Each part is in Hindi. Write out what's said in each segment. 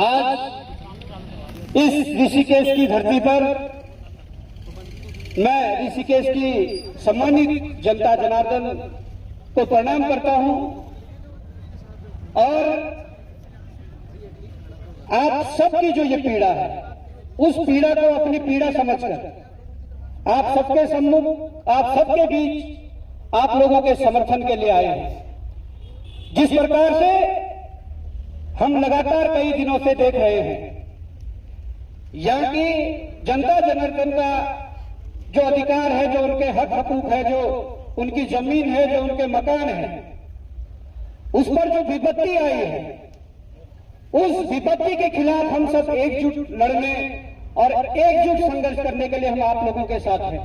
आज इस ऋषिकेश की धरती पर मैं ऋषिकेश की सम्मानित जनता जनार्दन को प्रणाम करता हूं और आप सबकी जो ये पीड़ा है उस पीड़ा को अपनी पीड़ा समझकर आप सबके सम्मुख, आप सबके बीच आप लोगों के समर्थन के लिए आए हैं। जिस प्रकार से हम लगातार कई दिनों से देख रहे हैं, यहाँ की जनता जनार्दन का जो अधिकार है, जो उनके हक हकूक है, जो उनकी जमीन है, जो उनके मकान है, उस पर जो विपत्ति आई है, उस विपत्ति के खिलाफ हम सब एकजुट लड़ने और एकजुट संघर्ष करने के लिए हम आप लोगों के साथ हैं।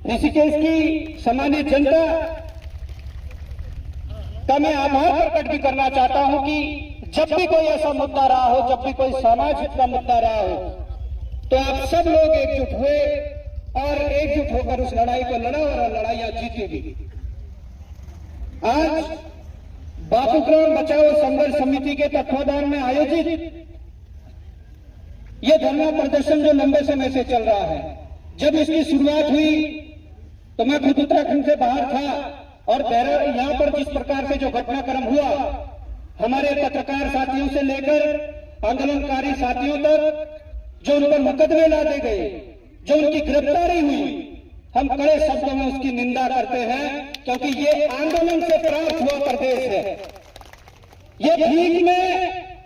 ऋषिकेश की सम्मानित जनता का मैं आभार प्रकट भी करना चाहता हूं कि जब भी कोई ऐसा मुद्दा रहा हो, जब भी कोई सामाजिक का मुद्दा रहा हो, तो आप सब लोग एकजुट हुए और एकजुट होकर उस लड़ाई को लड़ा और लड़ाइयां जीती भी। आज बापूग्राम बचाओ संघर्ष समिति के तत्वाधान में आयोजित ये धरना प्रदर्शन जो लंबे समय से चल रहा है, जब इसकी शुरुआत हुई तो मैं खुद उत्तराखंड से बाहर था और यहां पर जिस प्रकार से जो घटनाक्रम हुआ, हमारे पत्रकार साथियों से लेकर आंदोलनकारी साथियों तक जो उन पर मुकदमे लादे गए, जो उनकी गिरफ्तारी हुई, हम कड़े शब्दों में उसकी निंदा करते हैं, क्योंकि ये आंदोलन से प्राप्त हुआ प्रदेश है। ये भीख में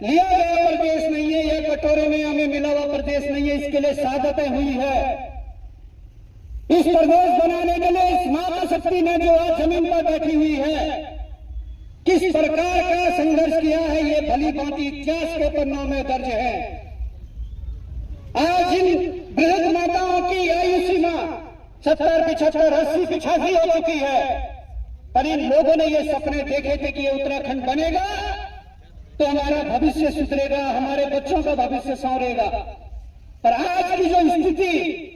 लिया गया प्रदेश नहीं है, यह कटोरे में हमें मिला हुआ प्रदेश नहीं है। इसके लिए शहादतें हुई है। इस प्रदेश बनाने के लिए इस माता शक्ति ने जो आज जमीन पर बैठी हुई है, किस प्रकार का संघर्ष किया है, ये भली भांति इतिहास के पन्नों में दर्ज है। आज इन बृहद माताओं की आयु सीमा 70, 75, 80, 85 हो चुकी है, पर इन लोगों ने ये सपने देखे थे कि ये उत्तराखंड बनेगा तो हमारा भविष्य सुधरेगा, हमारे बच्चों का भविष्य संवरेगा। पर आज की जो स्थिति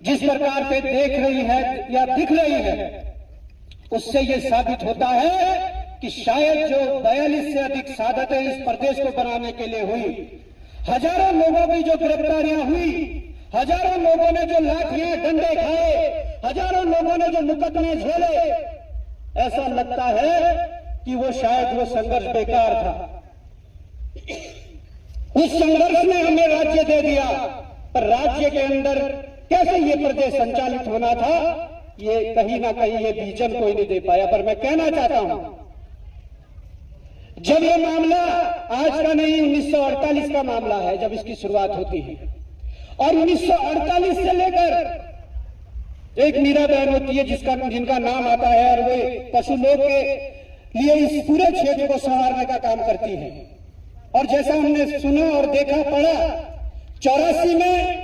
जिस प्रकार से देख रही है या दिख रही है, उससे ये साबित होता है कि शायद जो 42 से अधिक शहादतें इस प्रदेश को बनाने के लिए हुई, हजारों लोगों की जो गिरफ्तारियां हुई, हजारों लोगों ने जो लाठियां डंडे खाए, हजारों लोगों ने जो मुकदमे झेले, ऐसा लगता है कि वो शायद वो संघर्ष बेकार था। उस संघर्ष ने हमें राज्य दे दिया, पर राज्य के अंदर कैसे ये प्रदेश संचालित होना था, ये कहीं ना कहीं ये विजन कोई नहीं दे पाया। पर मैं कहना चाहता हूं, जब ये मामला आज का नहीं 1948 का मामला है, जब इसकी शुरुआत होती है, और 1948 से लेकर एक मीरा बहन होती है जिनका नाम आता है, और वे पशु लोग के लिए इस पूरे क्षेत्र को संवारने का काम करती है। और जैसा हमने सुना और देखा पढ़ा, 84 में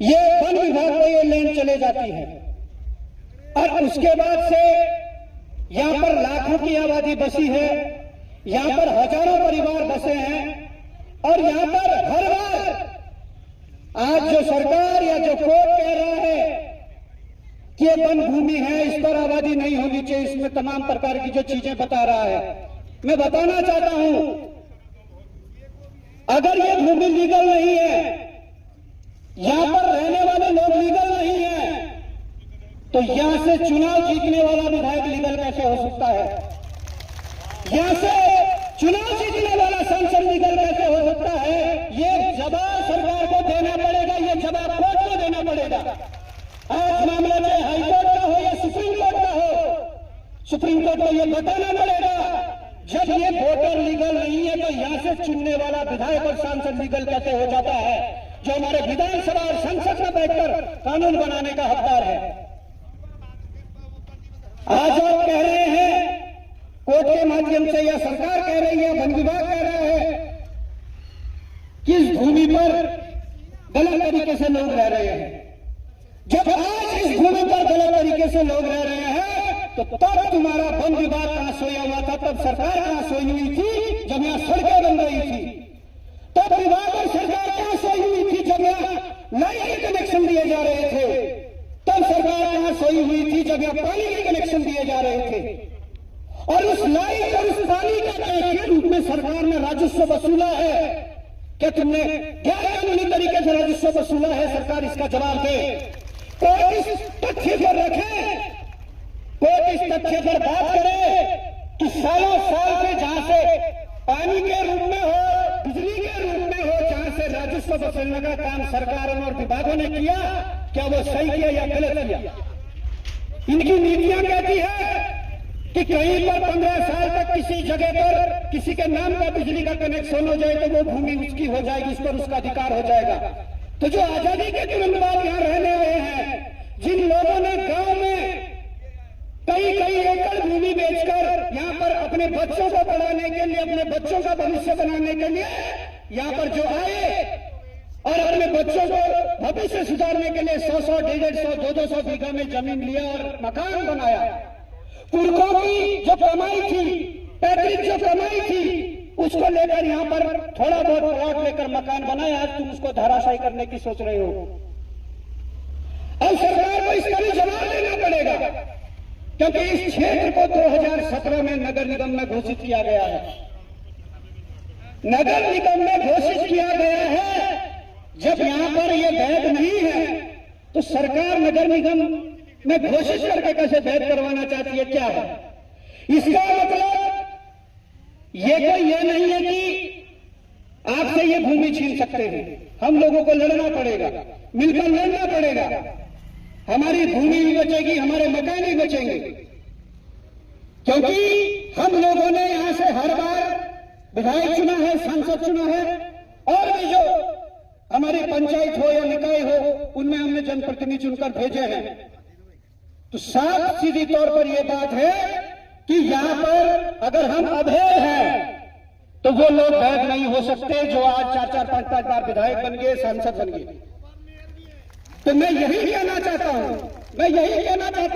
ये वन विभाग को ये लैंड चले जाती है, और उसके बाद से यहां पर लाखों की आबादी बसी है, यहां पर हजारों परिवार बसे हैं, और यहां पर हर बार आज जो सरकार या जो कोर्ट कह रहा है कि ये वन भूमि है, इस पर आबादी नहीं होनी चाहिए, इसमें तमाम प्रकार की जो चीजें बता रहा है, मैं बताना चाहता हूं, अगर ये भूमि लीगल नहीं है, यहां पर रहने वाले लोग लीगल नहीं है, तो यहां से चुनाव जीतने वाला विधायक लीगल कैसे हो सकता है? यहां से चुनाव जीतने वाला सांसद लीगल कैसे हो सकता है? ये जवाब सरकार को देना पड़ेगा, ये जवाब कोर्ट को देना पड़ेगा। आज मामला चाहे हाईकोर्ट का हो या सुप्रीम कोर्ट का हो, सुप्रीम कोर्ट को यह बताना पड़ेगा, जब ये वोटर लीगल नहीं है तो यहां से चुनने वाला विधायक और सांसद लीगल कैसे हो जाता है, जो हमारे विधानसभा और संसद में बैठकर कानून बनाने का हकदार है। आज आप कह रहे हैं कोर्ट के माध्यम से, या सरकार कह रही है, वन विभाग कह रहा है कि इस भूमि पर गलत तरीके से लोग रह रहे हैं। जब आज इस भूमि पर गलत तरीके से लोग रह रहे हैं, तो तब तुम्हारा वन विभाग कहां सोया हुआ था, तब सरकार कहां सोई हुई थी जब यहां सड़कें बन रही थी, तब विभाग और सरकार कहां सोई हुई थी जब यहां लाइन के कनेक्शन दिए जा रहे थे, तब सरकार कहां सोई हुई थी जब यहां पानी के कनेक्शन दिए जा रहे थे। और उस लाइन और उस पानी का के रूप में सरकार ने राजस्व वसूला है? क्या तुमने गैर कानूनी तरीके से राजस्व वसूला है? सरकार इसका जवाब दे। कोर्ट इस तथ्य पर रखे, कोर्ट इस तथ्य पर बात करे कि सालों साल से जहां से पानी के रूप में हो, बिजली के रूप में हो, जहां से राजस्व वसूलने का काम सरकारों और विभागों ने किया, क्या वो सही किया या गलत किया? इनकी नीतियां कहती है कि कहीं पर 15 साल तक किसी जगह पर किसी के नाम का बिजली का कनेक्शन हो जाए तो वो भूमि उसकी हो जाएगी, उस पर उसका अधिकार हो जाएगा। तो जो आजादी के तुरंत बाद यहाँ रहने आए हैं, जिन लोगों ने गांव में कई एकड़ भूमि बेचकर यहाँ पर अपने बच्चों को पढ़ाने के लिए, अपने बच्चों का भविष्य बनाने के लिए यहाँ पर जो आए और अपने बच्चों को भविष्य सुधारने के लिए 100, 150, 200 बीघा में जमीन लिया और मकान बनाया। पुरखों की जो कमाई थी, पैतृक जो कमाई थी, उसको लेकर यहाँ पर थोड़ा बहुत प्लॉट लेकर मकान बनाया। आज तुम उसको धराशायी करने की सोच रहे हो। अब सरकार को इसका भी जवाब देना पड़ेगा, क्योंकि इस क्षेत्र को 2017 में नगर निगम में घोषित किया गया है। नगर निगम में घोषित किया गया है। जब यहाँ पर यह वैध नहीं है तो सरकार नगर निगम में घोषित करके कैसे वैध करवाना चाहती है? क्या है इसका मतलब? ये नहीं है कि आपसे ये भूमि छीन सकते हैं। हम लोगों को लड़ना पड़ेगा, मिलकर लड़ना पड़ेगा। हमारी भूमि भी बचेगी, हमारे मकान भी बचेंगे, क्योंकि हम लोगों ने यहां से हर बार विधायक चुना है, सांसद चुना है, और भी जो हमारी पंचायत हो या निकाय हो, उनमें हमने जनप्रतिनिधि चुनकर भेजे हैं। तो साफ सीधी तौर पर यह बात है कि यहां पर अगर हम अभेद हैं तो वो लोग वैध नहीं हो सकते जो आज 4, 5 बार विधायक बन गए, सांसद बन गए। तो मैं यही कहना चाहता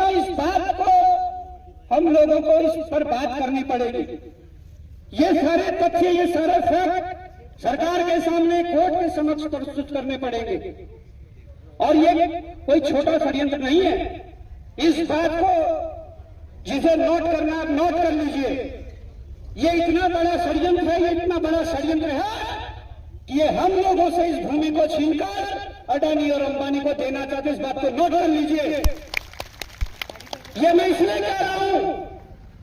हूं, इस बात को हम लोगों को इस पर बात करनी पड़ेगी। ये सारे तथ्य, ये सारे फैक्ट सरकार के सामने, कोर्ट के समक्ष प्रस्तुत करने पड़ेंगे। और ये कोई छोटा षड्यंत्र नहीं है। इस बात को जिसे नोट करना आप नोट कर लीजिए। ये इतना बड़ा षड्यंत्र है, ये इतना बड़ा षड्यंत्र है कि ये हम लोगों से इस भूमि को छीनकर अडानी और अंबानी को देना चाहते। इस बात को नोट कर लीजिए। ये मैं इसलिए कह रहा हूं,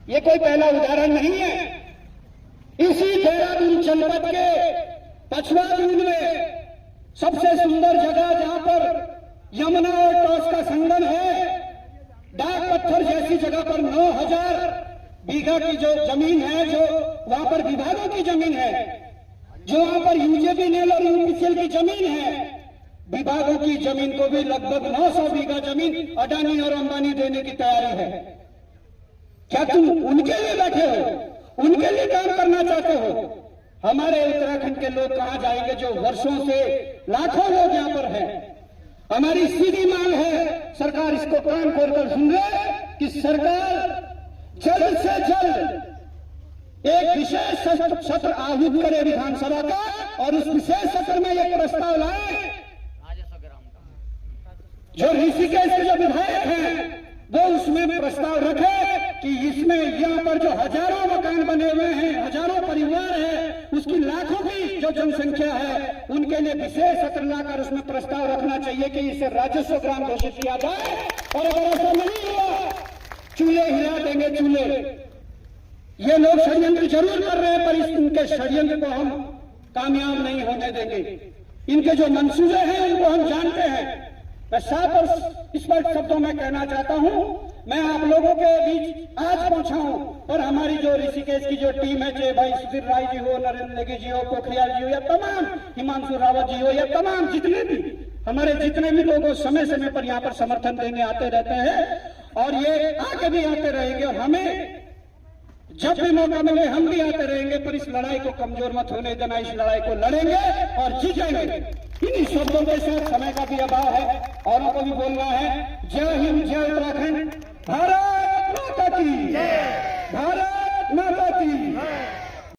ये कोई पहला उदाहरण नहीं है। इसी देहरादून जनपद के पछवा दून में सबसे सुंदर जगह जहां पर यमुना और टॉस का संगम है, डाक पत्थर जैसी जगह पर 9000 बीघा की जो जमीन है, जो वहां पर विभागों की जमीन है, जो वहां पर यूजेबीनेल और यूपीसीएल की जमीन है, विभागों की जमीन को भी लगभग 900 बीघा जमीन अडानी और अंबानी देने की तैयारी है। क्या तुम उनके लिए बैठे हो? उनके लिए काम करना चाहते हो? हमारे उत्तराखंड के लोग कहां जाएंगे जो वर्षों से, लाखों लोग यहां पर हैं। हमारी सीधी मांग है, सरकार इसको कान खोलकर सुन ले कि सरकार जल्द से जल्द एक विशेष सत्र आहूत करे विधानसभा का, और उस विशेष सत्र में एक प्रस्ताव लाए। जो ऋषिकेश के जो विधायक हैं वो उसमें प्रस्ताव रखे कि इसमें यहाँ पर जो हजारों मकान बने हुए हैं, हजारों परिवार है, उसकी लाखों की जो जनसंख्या है, उनके लिए विशेष सत्र लाकर उसमें प्रस्ताव रखना चाहिए कि इसे राजस्व ग्राम घोषित किया जाए। और अगर ऐसा नहीं हुआ, चूल्हे हिला देंगे, चूल्हे। ये लोग षड्यंत्र जरूर कर रहे हैं, पर इनके षड्यंत्र को हम कामयाब नहीं होने देंगे। इनके जो मंसूबे हैं उनको हम जानते हैं। मैं साफ और स्पष्ट शब्दों में कहना चाहता हूं, मैं आप लोगों के बीच आज पहुंचा हूं, और हमारी जो ऋषिकेश की जो टीम है, चाहे भाई सुधीर राय जी हो, नरेंद्र नेगी जी हो, पोखरियाल जी हो, या तमाम हिमांशु रावत जी हो, या तमाम जितने भी हमारे जितने भी लोग समय समय पर यहाँ पर समर्थन देने आते रहते हैं, और ये आगे भी आते रहेंगे। और हमें जब भी मौका मिले हम भी आते रहेंगे, पर इस लड़ाई को कमजोर मत होने देना। इस लड़ाई को लड़ेंगे और जीतेंगे। इन्हीं शब्दों के साथ, समय का भी अभाव है, औरों को भी बोलना है। जय हिंद, जय उत्तराखंड, भारत माता की, भारत माता की।